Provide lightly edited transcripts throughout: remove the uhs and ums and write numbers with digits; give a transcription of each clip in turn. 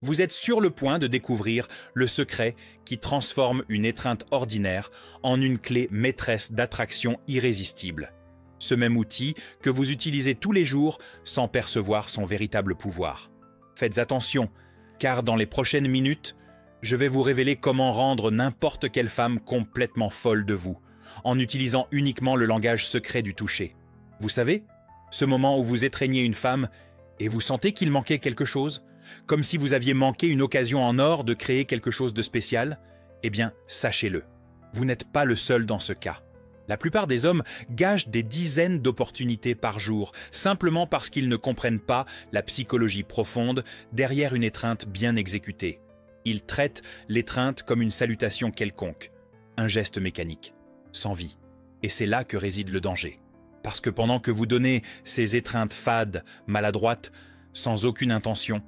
Vous êtes sur le point de découvrir le secret qui transforme une étreinte ordinaire en une clé maîtresse d'attraction irrésistible. Ce même outil que vous utilisez tous les jours sans percevoir son véritable pouvoir. Faites attention, car dans les prochaines minutes, je vais vous révéler comment rendre n'importe quelle femme complètement folle de vous, en utilisant uniquement le langage secret du toucher. Vous savez, ce moment où vous étreignez une femme et vous sentez qu'il manquait quelque chose, comme si vous aviez manqué une occasion en or de créer quelque chose de spécial, eh bien, sachez-le, vous n'êtes pas le seul dans ce cas. La plupart des hommes gâchent des dizaines d'opportunités par jour, simplement parce qu'ils ne comprennent pas la psychologie profonde derrière une étreinte bien exécutée. Ils traitent l'étreinte comme une salutation quelconque, un geste mécanique, sans vie. Et c'est là que réside le danger. Parce que pendant que vous donnez ces étreintes fades, maladroites, sans aucune intention,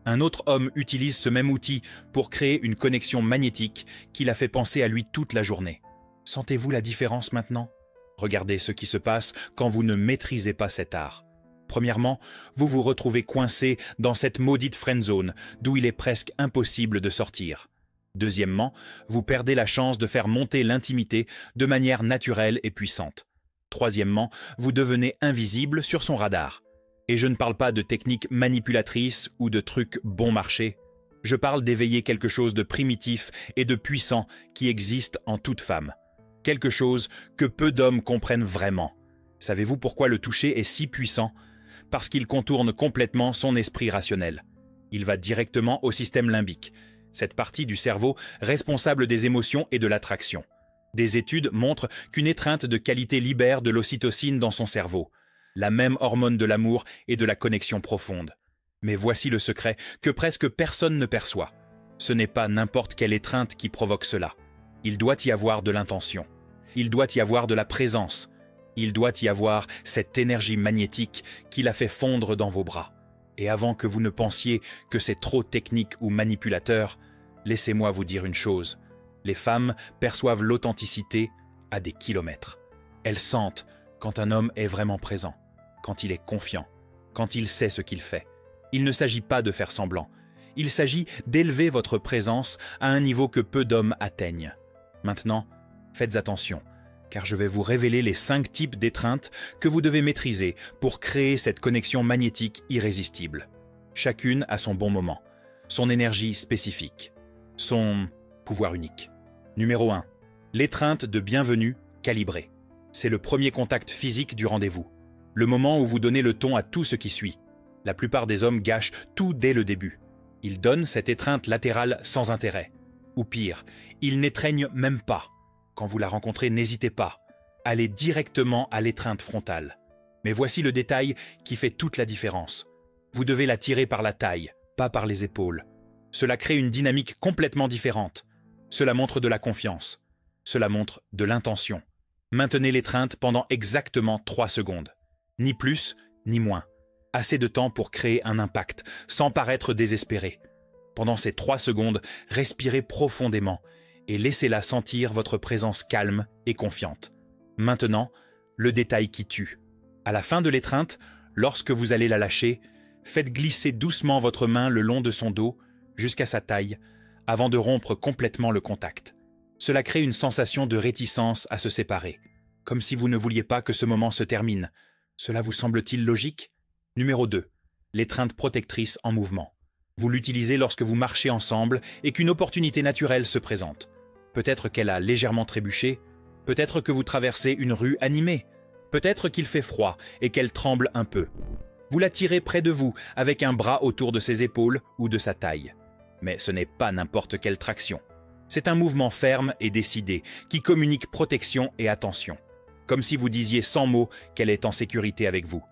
un autre homme utilise ce même outil pour créer une connexion magnétique qui l'a fait penser à lui toute la journée. Sentez-vous la différence maintenant? Regardez ce qui se passe quand vous ne maîtrisez pas cet art. Premièrement, vous vous retrouvez coincé dans cette maudite friendzone d'où il est presque impossible de sortir. Deuxièmement, vous perdez la chance de faire monter l'intimité de manière naturelle et puissante. Troisièmement, vous devenez invisible sur son radar. Et je ne parle pas de techniques manipulatrices ou de trucs bon marché. Je parle d'éveiller quelque chose de primitif et de puissant qui existe en toute femme. Quelque chose que peu d'hommes comprennent vraiment. Savez-vous pourquoi le toucher est si puissant? Parce qu'il contourne complètement son esprit rationnel. Il va directement au système limbique, cette partie du cerveau responsable des émotions et de l'attraction. Des études montrent qu'une étreinte de qualité libère de l'ocytocine dans son cerveau, la même hormone de l'amour et de la connexion profonde. Mais voici le secret que presque personne ne perçoit. Ce n'est pas n'importe quelle étreinte qui provoque cela. Il doit y avoir de l'intention. Il doit y avoir de la présence. Il doit y avoir cette énergie magnétique qui la fait fondre dans vos bras. Et avant que vous ne pensiez que c'est trop technique ou manipulateur, laissez-moi vous dire une chose. Les femmes perçoivent l'authenticité à des kilomètres. Elles sentent quand un homme est vraiment présent, quand il est confiant, quand il sait ce qu'il fait. Il ne s'agit pas de faire semblant. Il s'agit d'élever votre présence à un niveau que peu d'hommes atteignent. Maintenant, faites attention, car je vais vous révéler les 5 types d'étreintes que vous devez maîtriser pour créer cette connexion magnétique irrésistible. Chacune a son bon moment, son énergie spécifique, son pouvoir unique. Numéro 1. L'étreinte de bienvenue calibrée. C'est le premier contact physique du rendez-vous. Le moment où vous donnez le ton à tout ce qui suit. La plupart des hommes gâchent tout dès le début. Ils donnent cette étreinte latérale sans intérêt. Ou pire, ils n'étreignent même pas. Quand vous la rencontrez, n'hésitez pas. Allez directement à l'étreinte frontale. Mais voici le détail qui fait toute la différence. Vous devez la tirer par la taille, pas par les épaules. Cela crée une dynamique complètement différente. Cela montre de la confiance. Cela montre de l'intention. Maintenez l'étreinte pendant exactement 3 secondes. Ni plus, ni moins. Assez de temps pour créer un impact, sans paraître désespéré. Pendant ces 3 secondes, respirez profondément et laissez-la sentir votre présence calme et confiante. Maintenant, le détail qui tue. À la fin de l'étreinte, lorsque vous allez la lâcher, faites glisser doucement votre main le long de son dos jusqu'à sa taille, avant de rompre complètement le contact. Cela crée une sensation de réticence à se séparer, comme si vous ne vouliez pas que ce moment se termine. Cela vous semble-t-il logique? Numéro 2. L'étreinte protectrice en mouvement. Vous l'utilisez lorsque vous marchez ensemble et qu'une opportunité naturelle se présente. Peut-être qu'elle a légèrement trébuché, peut-être que vous traversez une rue animée, peut-être qu'il fait froid et qu'elle tremble un peu. Vous la tirez près de vous avec un bras autour de ses épaules ou de sa taille. Mais ce n'est pas n'importe quelle traction. C'est un mouvement ferme et décidé qui communique protection et attention. Comme si vous disiez sans mots qu'elle est en sécurité avec vous.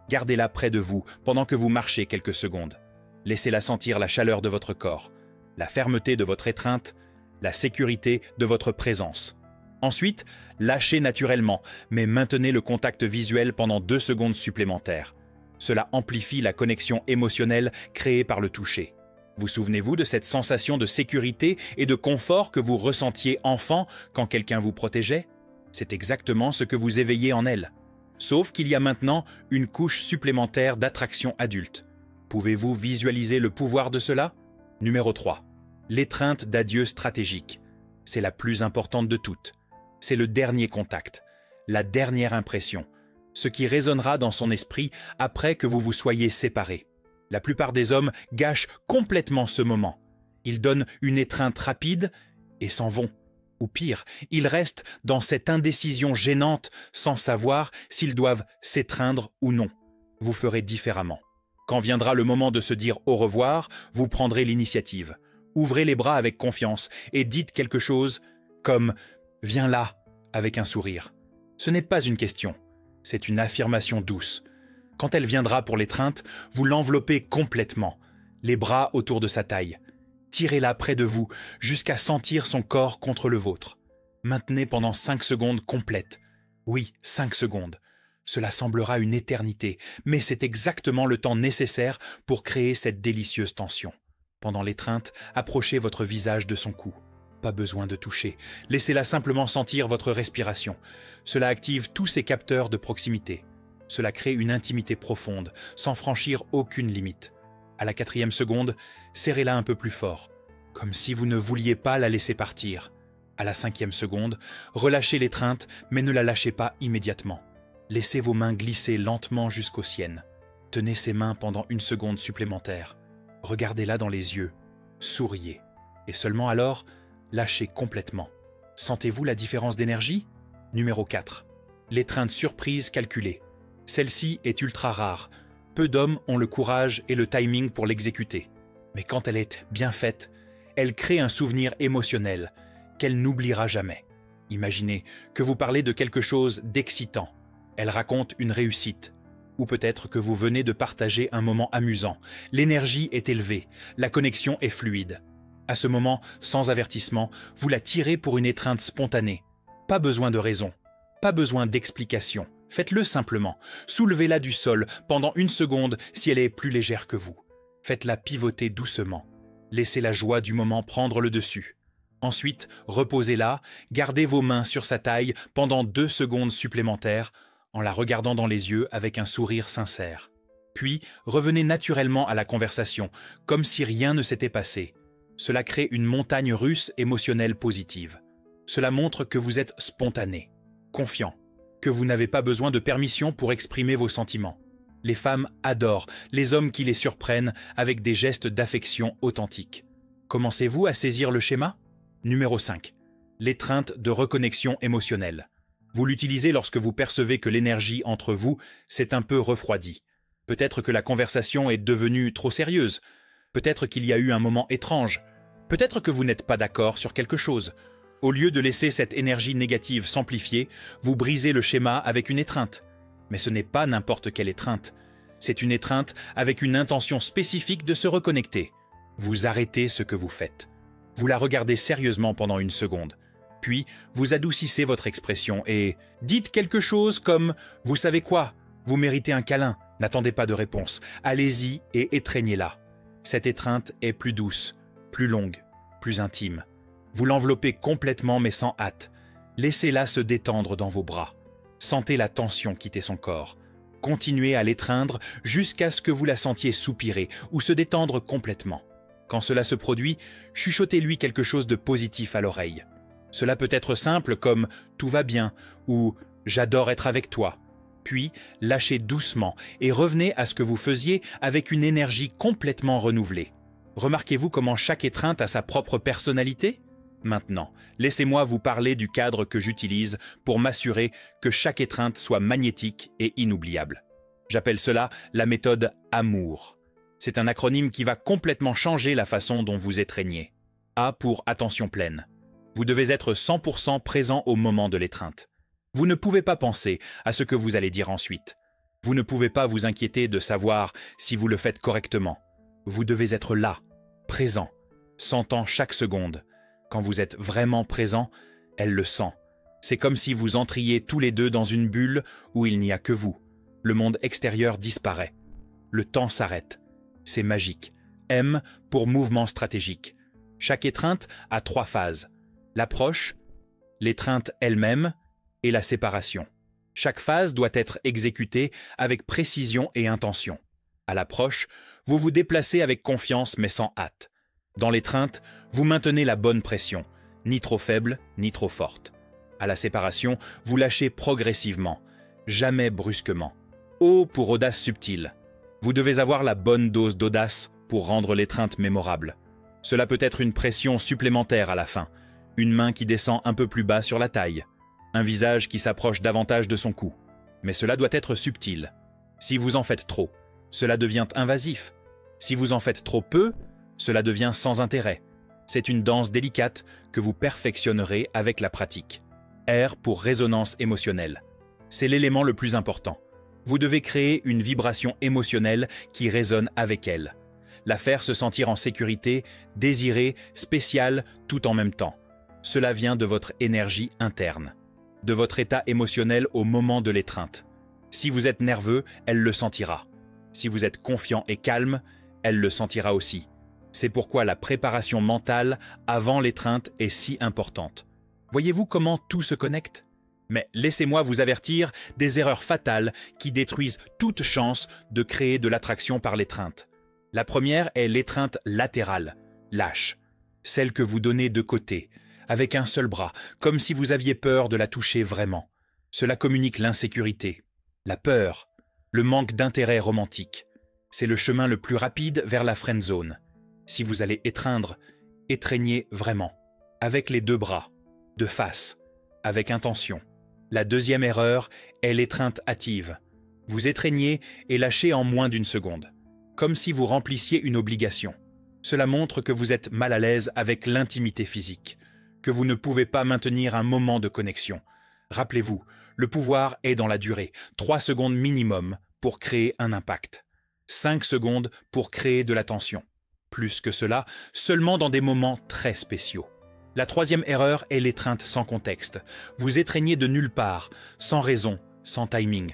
Gardez-la près de vous pendant que vous marchez quelques secondes. Laissez-la sentir la chaleur de votre corps, la fermeté de votre étreinte, la sécurité de votre présence. Ensuite, lâchez naturellement, mais maintenez le contact visuel pendant 2 secondes supplémentaires. Cela amplifie la connexion émotionnelle créée par le toucher. Vous souvenez-vous de cette sensation de sécurité et de confort que vous ressentiez enfant quand quelqu'un vous protégeait? C'est exactement ce que vous éveillez en elle. Sauf qu'il y a maintenant une couche supplémentaire d'attraction adulte. Pouvez-vous visualiser le pouvoir de cela? Numéro 3. L'étreinte d'adieu stratégique. C'est la plus importante de toutes. C'est le dernier contact, la dernière impression, ce qui résonnera dans son esprit après que vous vous soyez séparés. La plupart des hommes gâchent complètement ce moment. Ils donnent une étreinte rapide et s'en vont. Ou pire, ils restent dans cette indécision gênante sans savoir s'ils doivent s'étreindre ou non. Vous ferez différemment. Quand viendra le moment de se dire au revoir, vous prendrez l'initiative. Ouvrez les bras avec confiance et dites quelque chose comme « Viens là » avec un sourire. Ce n'est pas une question, c'est une affirmation douce. Quand elle viendra pour l'étreinte, vous l'enveloppez complètement, les bras autour de sa taille. Tirez-la près de vous jusqu'à sentir son corps contre le vôtre. Maintenez pendant 5 secondes complètes. Oui, 5 secondes. Cela semblera une éternité, mais c'est exactement le temps nécessaire pour créer cette délicieuse tension. Pendant l'étreinte, approchez votre visage de son cou. Pas besoin de toucher, laissez-la simplement sentir votre respiration. Cela active tous ses capteurs de proximité. Cela crée une intimité profonde, sans franchir aucune limite. À la 4e seconde, serrez-la un peu plus fort, comme si vous ne vouliez pas la laisser partir. À la 5e seconde, relâchez l'étreinte, mais ne la lâchez pas immédiatement. Laissez vos mains glisser lentement jusqu'aux siennes. Tenez ses mains pendant 1 seconde supplémentaire. Regardez-la dans les yeux. Souriez. Et seulement alors, lâchez complètement. Sentez-vous la différence d'énergie? Numéro 4. L'étreinte surprise calculée. Celle-ci est ultra rare. Peu d'hommes ont le courage et le timing pour l'exécuter. Mais quand elle est bien faite, elle crée un souvenir émotionnel qu'elle n'oubliera jamais. Imaginez que vous parlez de quelque chose d'excitant. Elle raconte une réussite. Ou peut-être que vous venez de partager un moment amusant. L'énergie est élevée, la connexion est fluide. À ce moment, sans avertissement, vous la tirez pour une étreinte spontanée. Pas besoin de raison, pas besoin d'explication. Faites-le simplement. Soulevez-la du sol pendant 1 seconde si elle est plus légère que vous. Faites-la pivoter doucement. Laissez la joie du moment prendre le dessus. Ensuite, reposez-la, gardez vos mains sur sa taille pendant 2 secondes supplémentaires en la regardant dans les yeux avec un sourire sincère. Puis, revenez naturellement à la conversation, comme si rien ne s'était passé. Cela crée une montagne russe émotionnelle positive. Cela montre que vous êtes spontané, confiant, que vous n'avez pas besoin de permission pour exprimer vos sentiments. Les femmes adorent les hommes qui les surprennent avec des gestes d'affection authentiques. Commencez-vous à saisir le schéma? Numéro 5. L'étreinte de reconnexion émotionnelle. Vous l'utilisez lorsque vous percevez que l'énergie entre vous s'est un peu refroidie. Peut-être que la conversation est devenue trop sérieuse. Peut-être qu'il y a eu un moment étrange. Peut-être que vous n'êtes pas d'accord sur quelque chose. Au lieu de laisser cette énergie négative s'amplifier, vous brisez le schéma avec une étreinte. Mais ce n'est pas n'importe quelle étreinte. C'est une étreinte avec une intention spécifique de se reconnecter. Vous arrêtez ce que vous faites. Vous la regardez sérieusement pendant 1 seconde. Puis, vous adoucissez votre expression et dites quelque chose comme « Vous savez quoi? Vous méritez un câlin. N'attendez pas de réponse. Allez-y et étreignez-la. » Cette étreinte est plus douce, plus longue, plus intime. Vous l'enveloppez complètement mais sans hâte. Laissez-la se détendre dans vos bras. Sentez la tension quitter son corps. Continuez à l'étreindre jusqu'à ce que vous la sentiez soupirer ou se détendre complètement. Quand cela se produit, chuchotez-lui quelque chose de positif à l'oreille. Cela peut être simple comme « tout va bien » ou « j'adore être avec toi ». Puis, lâchez doucement et revenez à ce que vous faisiez avec une énergie complètement renouvelée. Remarquez-vous comment chaque étreinte a sa propre personnalité? Maintenant, laissez-moi vous parler du cadre que j'utilise pour m'assurer que chaque étreinte soit magnétique et inoubliable. J'appelle cela la méthode AMOUR. C'est un acronyme qui va complètement changer la façon dont vous étreignez. A pour attention pleine. Vous devez être 100% présent au moment de l'étreinte. Vous ne pouvez pas penser à ce que vous allez dire ensuite. Vous ne pouvez pas vous inquiéter de savoir si vous le faites correctement. Vous devez être là, présent, sentant chaque seconde. Quand vous êtes vraiment présent, elle le sent. C'est comme si vous entriez tous les deux dans une bulle où il n'y a que vous. Le monde extérieur disparaît. Le temps s'arrête. C'est magique. M pour mouvement stratégique. Chaque étreinte a 3 phases. L'approche, l'étreinte elle-même et la séparation. Chaque phase doit être exécutée avec précision et intention. À l'approche, vous vous déplacez avec confiance mais sans hâte. Dans l'étreinte, vous maintenez la bonne pression, ni trop faible, ni trop forte. À la séparation, vous lâchez progressivement, jamais brusquement. O pour audace subtile. Vous devez avoir la bonne dose d'audace pour rendre l'étreinte mémorable. Cela peut être une pression supplémentaire à la fin, une main qui descend un peu plus bas sur la taille, un visage qui s'approche davantage de son cou. Mais cela doit être subtil. Si vous en faites trop, cela devient invasif. Si vous en faites trop peu, cela devient sans intérêt. C'est une danse délicate que vous perfectionnerez avec la pratique. R pour résonance émotionnelle. C'est l'élément le plus important. Vous devez créer une vibration émotionnelle qui résonne avec elle. La faire se sentir en sécurité, désirée, spéciale, tout en même temps. Cela vient de votre énergie interne, de votre état émotionnel au moment de l'étreinte. Si vous êtes nerveux, elle le sentira. Si vous êtes confiant et calme, elle le sentira aussi. C'est pourquoi la préparation mentale avant l'étreinte est si importante. Voyez-vous comment tout se connecte? Mais laissez-moi vous avertir des erreurs fatales qui détruisent toute chance de créer de l'attraction par l'étreinte. La première est l'étreinte latérale, lâche, celle que vous donnez de côté, avec un seul bras, comme si vous aviez peur de la toucher vraiment. Cela communique l'insécurité, la peur, le manque d'intérêt romantique. C'est le chemin le plus rapide vers la friend zone. Si vous allez étreindre, étreignez vraiment, avec les deux bras, de face, avec intention. La deuxième erreur est l'étreinte hâtive. Vous étreignez et lâchez en moins d'une seconde, comme si vous remplissiez une obligation. Cela montre que vous êtes mal à l'aise avec l'intimité physique, que vous ne pouvez pas maintenir un moment de connexion. Rappelez-vous, le pouvoir est dans la durée, 3 secondes minimum pour créer un impact, 5 secondes pour créer de la tension. Plus que cela, seulement dans des moments très spéciaux. La troisième erreur est l'étreinte sans contexte. Vous étreignez de nulle part, sans raison, sans timing.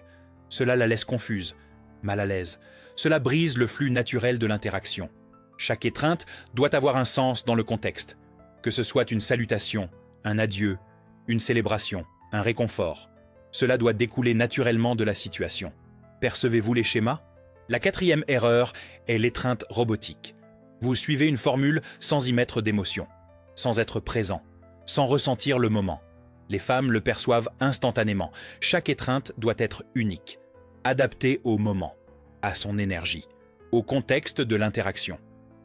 Cela la laisse confuse, mal à l'aise. Cela brise le flux naturel de l'interaction. Chaque étreinte doit avoir un sens dans le contexte. Que ce soit une salutation, un adieu, une célébration, un réconfort. Cela doit découler naturellement de la situation. Percevez-vous les schémas? La quatrième erreur est l'étreinte robotique. Vous suivez une formule sans y mettre d'émotion, sans être présent, sans ressentir le moment. Les femmes le perçoivent instantanément. Chaque étreinte doit être unique, adaptée au moment, à son énergie, au contexte de l'interaction.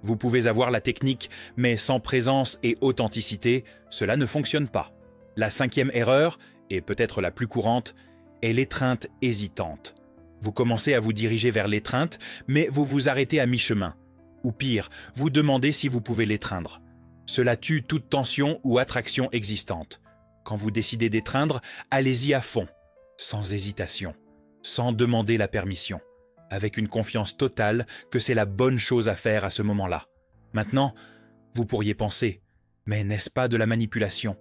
Vous pouvez avoir la technique, mais sans présence et authenticité, cela ne fonctionne pas. La cinquième erreur, et peut-être la plus courante, est l'étreinte hésitante. Vous commencez à vous diriger vers l'étreinte, mais vous vous arrêtez à mi-chemin. Ou pire, vous demandez si vous pouvez l'étreindre. Cela tue toute tension ou attraction existante. Quand vous décidez d'étreindre, allez-y à fond, sans hésitation, sans demander la permission, avec une confiance totale que c'est la bonne chose à faire à ce moment-là. Maintenant, vous pourriez penser, mais n'est-ce pas de la manipulation?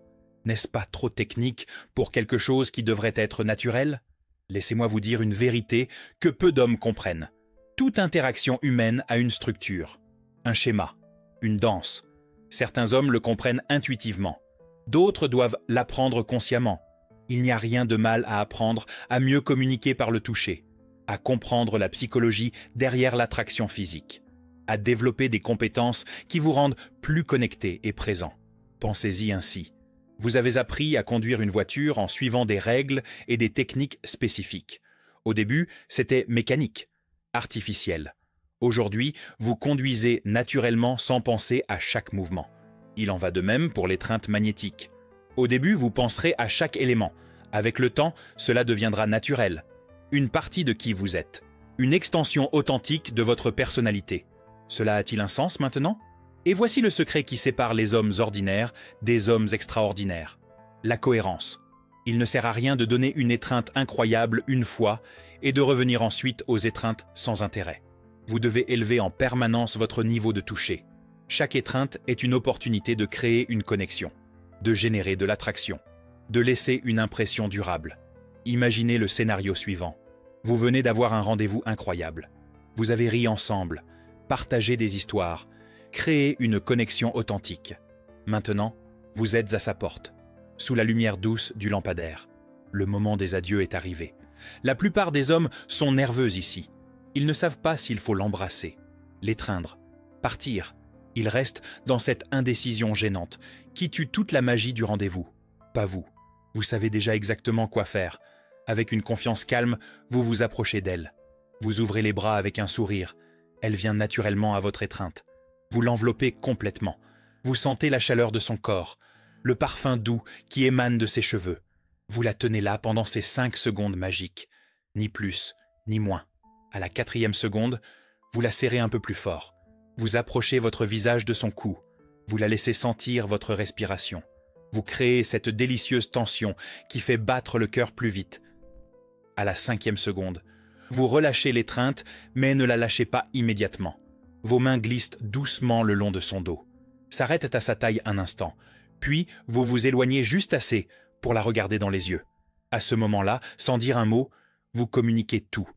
N'est-ce pas trop technique pour quelque chose qui devrait être naturel? Laissez-moi vous dire une vérité que peu d'hommes comprennent. Toute interaction humaine a une structure, un schéma, une danse. Certains hommes le comprennent intuitivement. D'autres doivent l'apprendre consciemment. Il n'y a rien de mal à apprendre à mieux communiquer par le toucher, à comprendre la psychologie derrière l'attraction physique, à développer des compétences qui vous rendent plus connectés et présents. Pensez-y ainsi. Vous avez appris à conduire une voiture en suivant des règles et des techniques spécifiques. Au début, c'était mécanique, artificiel. Aujourd'hui, vous conduisez naturellement sans penser à chaque mouvement. Il en va de même pour l'étreinte magnétique. Au début, vous penserez à chaque élément. Avec le temps, cela deviendra naturel. Une partie de qui vous êtes. Une extension authentique de votre personnalité. Cela a-t-il un sens maintenant? Et voici le secret qui sépare les hommes ordinaires des hommes extraordinaires. La cohérence. Il ne sert à rien de donner une étreinte incroyable une fois et de revenir ensuite aux étreintes sans intérêt. Vous devez élever en permanence votre niveau de toucher. Chaque étreinte est une opportunité de créer une connexion, de générer de l'attraction, de laisser une impression durable. Imaginez le scénario suivant. Vous venez d'avoir un rendez-vous incroyable. Vous avez ri ensemble, partagé des histoires, créé une connexion authentique. Maintenant, vous êtes à sa porte, sous la lumière douce du lampadaire. Le moment des adieux est arrivé. La plupart des hommes sont nerveux ici. Ils ne savent pas s'il faut l'embrasser, l'étreindre, partir, Il reste dans cette indécision gênante qui tue toute la magie du rendez-vous. Pas vous. Vous savez déjà exactement quoi faire. Avec une confiance calme, vous vous approchez d'elle. Vous ouvrez les bras avec un sourire. Elle vient naturellement à votre étreinte. Vous l'enveloppez complètement. Vous sentez la chaleur de son corps, le parfum doux qui émane de ses cheveux. Vous la tenez là pendant ces 5 secondes magiques. Ni plus, ni moins. À la 4e seconde, vous la serrez un peu plus fort. Vous approchez votre visage de son cou. Vous la laissez sentir votre respiration. Vous créez cette délicieuse tension qui fait battre le cœur plus vite. À la 5e seconde, vous relâchez l'étreinte, mais ne la lâchez pas immédiatement. Vos mains glissent doucement le long de son dos, s'arrêtent à sa taille un instant, puis vous vous éloignez juste assez pour la regarder dans les yeux. À ce moment-là, sans dire un mot, vous communiquez tout.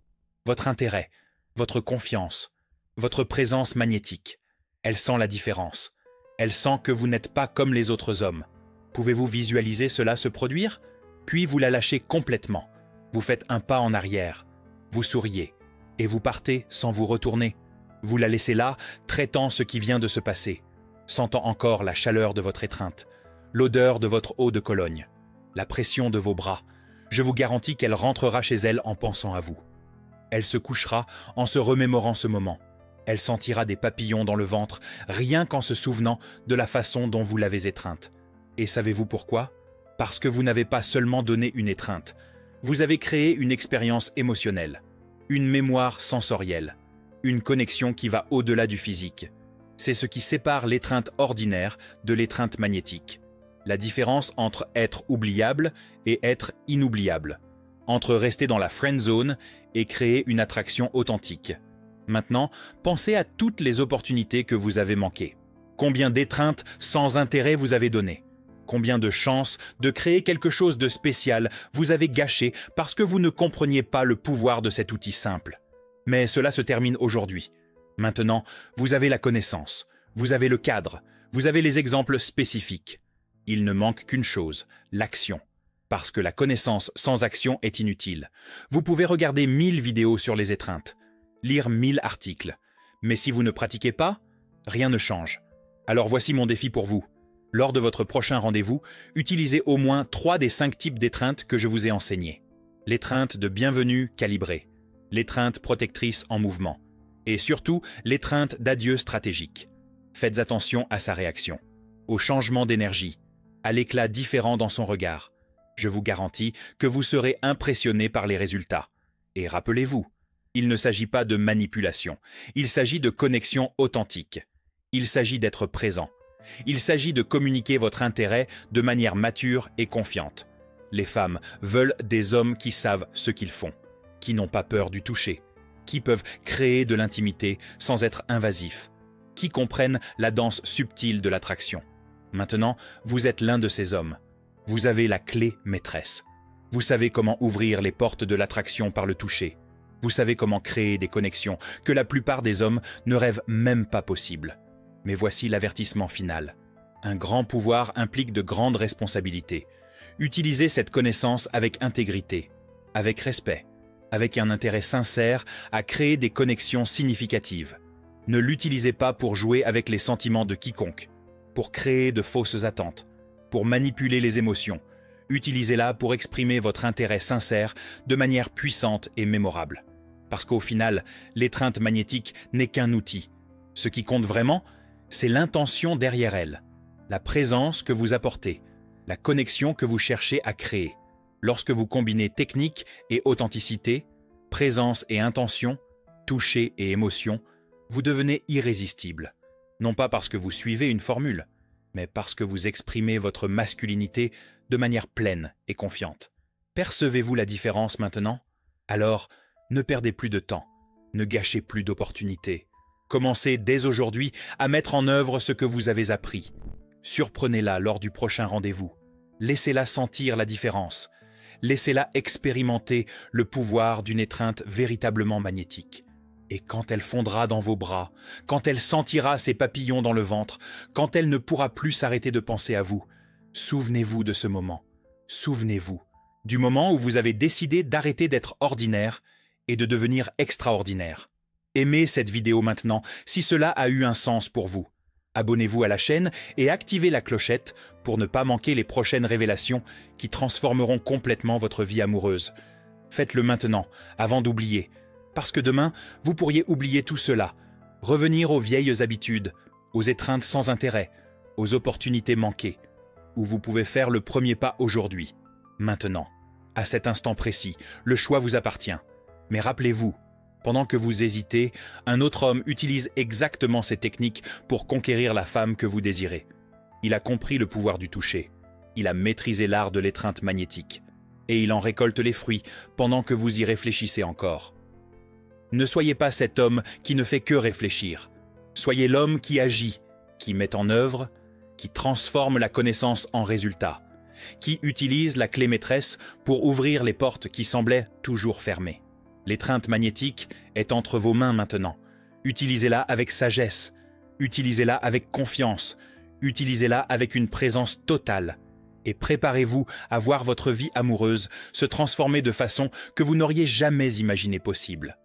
Votre intérêt, votre confiance, votre présence magnétique. Elle sent la différence. Elle sent que vous n'êtes pas comme les autres hommes. Pouvez-vous visualiser cela se produire? Puis vous la lâchez complètement. Vous faites un pas en arrière. Vous souriez. Et vous partez sans vous retourner. Vous la laissez là, traitant ce qui vient de se passer. Sentant encore la chaleur de votre étreinte, l'odeur de votre eau de Cologne, la pression de vos bras. Je vous garantis qu'elle rentrera chez elle en pensant à vous. Elle se couchera en se remémorant ce moment. Elle sentira des papillons dans le ventre, rien qu'en se souvenant de la façon dont vous l'avez étreinte. Et savez-vous pourquoi? Parce que vous n'avez pas seulement donné une étreinte. Vous avez créé une expérience émotionnelle, une mémoire sensorielle, une connexion qui va au-delà du physique. C'est ce qui sépare l'étreinte ordinaire de l'étreinte magnétique. La différence entre être oubliable et être inoubliable. Entre rester dans la friend zone et créer une attraction authentique. Maintenant, pensez à toutes les opportunités que vous avez manquées. Combien d'étreintes sans intérêt vous avez données? Combien de chances de créer quelque chose de spécial vous avez gâché parce que vous ne compreniez pas le pouvoir de cet outil simple? Mais cela se termine aujourd'hui. Maintenant, vous avez la connaissance, vous avez le cadre, vous avez les exemples spécifiques. Il ne manque qu'une chose, l'action. Parce que la connaissance sans action est inutile. Vous pouvez regarder 1000 vidéos sur les étreintes, lire 1000 articles. Mais si vous ne pratiquez pas, rien ne change. Alors voici mon défi pour vous. Lors de votre prochain rendez-vous, utilisez au moins 3 des 5 types d'étreintes que je vous ai enseignés. L'étreinte de bienvenue calibrée, l'étreinte protectrice en mouvement, et surtout l'étreinte d'adieu stratégique. Faites attention à sa réaction, au changement d'énergie, à l'éclat différent dans son regard. Je vous garantis que vous serez impressionné par les résultats. Et rappelez-vous, il ne s'agit pas de manipulation, il s'agit de connexion authentique. Il s'agit d'être présent. Il s'agit de communiquer votre intérêt de manière mature et confiante. Les femmes veulent des hommes qui savent ce qu'ils font, qui n'ont pas peur du toucher, qui peuvent créer de l'intimité sans être invasifs, qui comprennent la danse subtile de l'attraction. Maintenant, vous êtes l'un de ces hommes. Vous avez la clé maîtresse. Vous savez comment ouvrir les portes de l'attraction par le toucher. Vous savez comment créer des connexions que la plupart des hommes ne rêvent même pas possibles. Mais voici l'avertissement final. Un grand pouvoir implique de grandes responsabilités. Utilisez cette connaissance avec intégrité, avec respect, avec un intérêt sincère à créer des connexions significatives. Ne l'utilisez pas pour jouer avec les sentiments de quiconque, pour créer de fausses attentes, pour manipuler les émotions. Utilisez-la pour exprimer votre intérêt sincère de manière puissante et mémorable. Parce qu'au final, l'étreinte magnétique n'est qu'un outil. Ce qui compte vraiment, c'est l'intention derrière elle, la présence que vous apportez, la connexion que vous cherchez à créer. Lorsque vous combinez technique et authenticité, présence et intention, toucher et émotion, vous devenez irrésistible. Non pas parce que vous suivez une formule, mais parce que vous exprimez votre masculinité de manière pleine et confiante. Percevez-vous la différence maintenant? Alors, ne perdez plus de temps, ne gâchez plus d'opportunités. Commencez dès aujourd'hui à mettre en œuvre ce que vous avez appris. Surprenez-la lors du prochain rendez-vous. Laissez-la sentir la différence. Laissez-la expérimenter le pouvoir d'une étreinte véritablement magnétique. Et quand elle fondra dans vos bras, quand elle sentira ses papillons dans le ventre, quand elle ne pourra plus s'arrêter de penser à vous, souvenez-vous de ce moment. Souvenez-vous du moment où vous avez décidé d'arrêter d'être ordinaire et de devenir extraordinaire. Aimez cette vidéo maintenant si cela a eu un sens pour vous. Abonnez-vous à la chaîne et activez la clochette pour ne pas manquer les prochaines révélations qui transformeront complètement votre vie amoureuse. Faites-le maintenant, avant d'oublier, parce que demain, vous pourriez oublier tout cela, revenir aux vieilles habitudes, aux étreintes sans intérêt, aux opportunités manquées, où vous pouvez faire le premier pas aujourd'hui, maintenant, à cet instant précis. Le choix vous appartient. Mais rappelez-vous, pendant que vous hésitez, un autre homme utilise exactement ces techniques pour conquérir la femme que vous désirez. Il a compris le pouvoir du toucher. Il a maîtrisé l'art de l'étreinte magnétique. Et il en récolte les fruits pendant que vous y réfléchissez encore. Ne soyez pas cet homme qui ne fait que réfléchir. Soyez l'homme qui agit, qui met en œuvre, qui transforme la connaissance en résultat, qui utilise la clé maîtresse pour ouvrir les portes qui semblaient toujours fermées. L'étreinte magnétique est entre vos mains maintenant. Utilisez-la avec sagesse, utilisez-la avec confiance, utilisez-la avec une présence totale et préparez-vous à voir votre vie amoureuse se transformer de façon que vous n'auriez jamais imaginé possible.